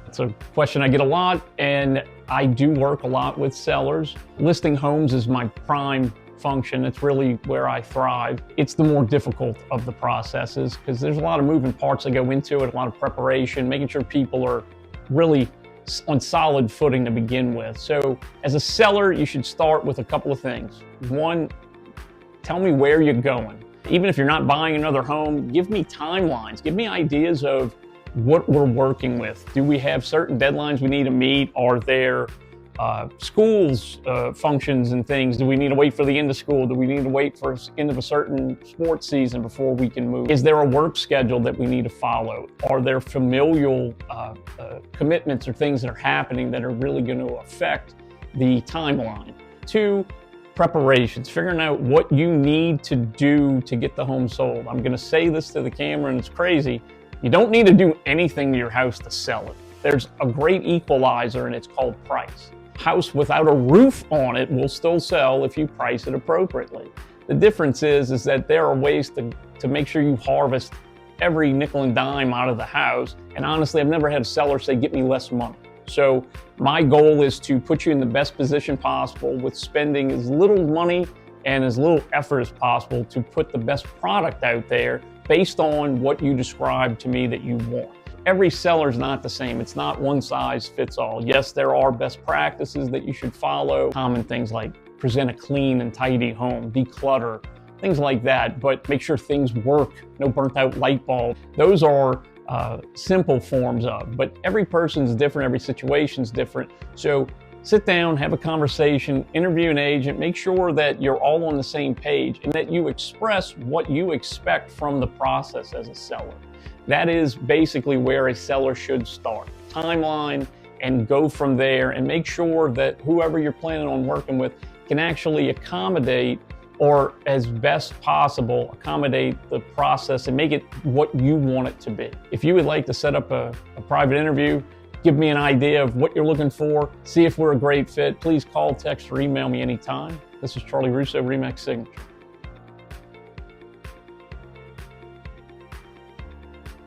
It's a question I get a lot, and I do work a lot with sellers. Listing homes is my prime function. It's really where I thrive. It's the more difficult of the processes because there's a lot of moving parts that go into it, a lot of preparation, making sure people are really on solid footing to begin with. So as a seller, you should start with a couple of things. One, tell me where you're going. Even if you're not buying another home, give me timelines, give me ideas of what we're working with. Do we have certain deadlines we need to meet? Are there schools functions and things? Do we need to wait for the end of school? Do we need to wait for the end of a certain sports season before we can move? Is there a work schedule that we need to follow? Are there familial commitments or things that are happening that are really going to affect the timeline? Two, preparations, figuring out what you need to do to get the home sold. I'm going to say this to the camera and it's crazy. You don't need to do anything to your house to sell it. There's a great equalizer and it's called price. House without a roof on it will still sell if you price it appropriately. The difference is that there are ways to make sure you harvest every nickel and dime out of the house. And honestly, I've never had a seller say, get me less money. So my goal is to put you in the best position possible with spending as little money and as little effort as possible to put the best product out there based on what you described to me that you want. Every seller is not the same. It's not one size fits all. Yes, there are best practices that you should follow. Common things like present a clean and tidy home, declutter, things like that, but make sure things work, no burnt out light bulb. Those are simple forms of, but every person's different, every situation's different. So sit down, have a conversation, interview an agent, make sure that you're all on the same page and that you express what you expect from the process as a seller. That is basically where a seller should start. Timeline, and go from there and make sure that whoever you're planning on working with can actually accommodate, or as best possible, accommodate the process and make it what you want it to be. If you would like to set up a private interview, give me an idea of what you're looking for, see if we're a great fit, please call, text, or email me anytime. This is Charlie Russo, RE/MAX Signature.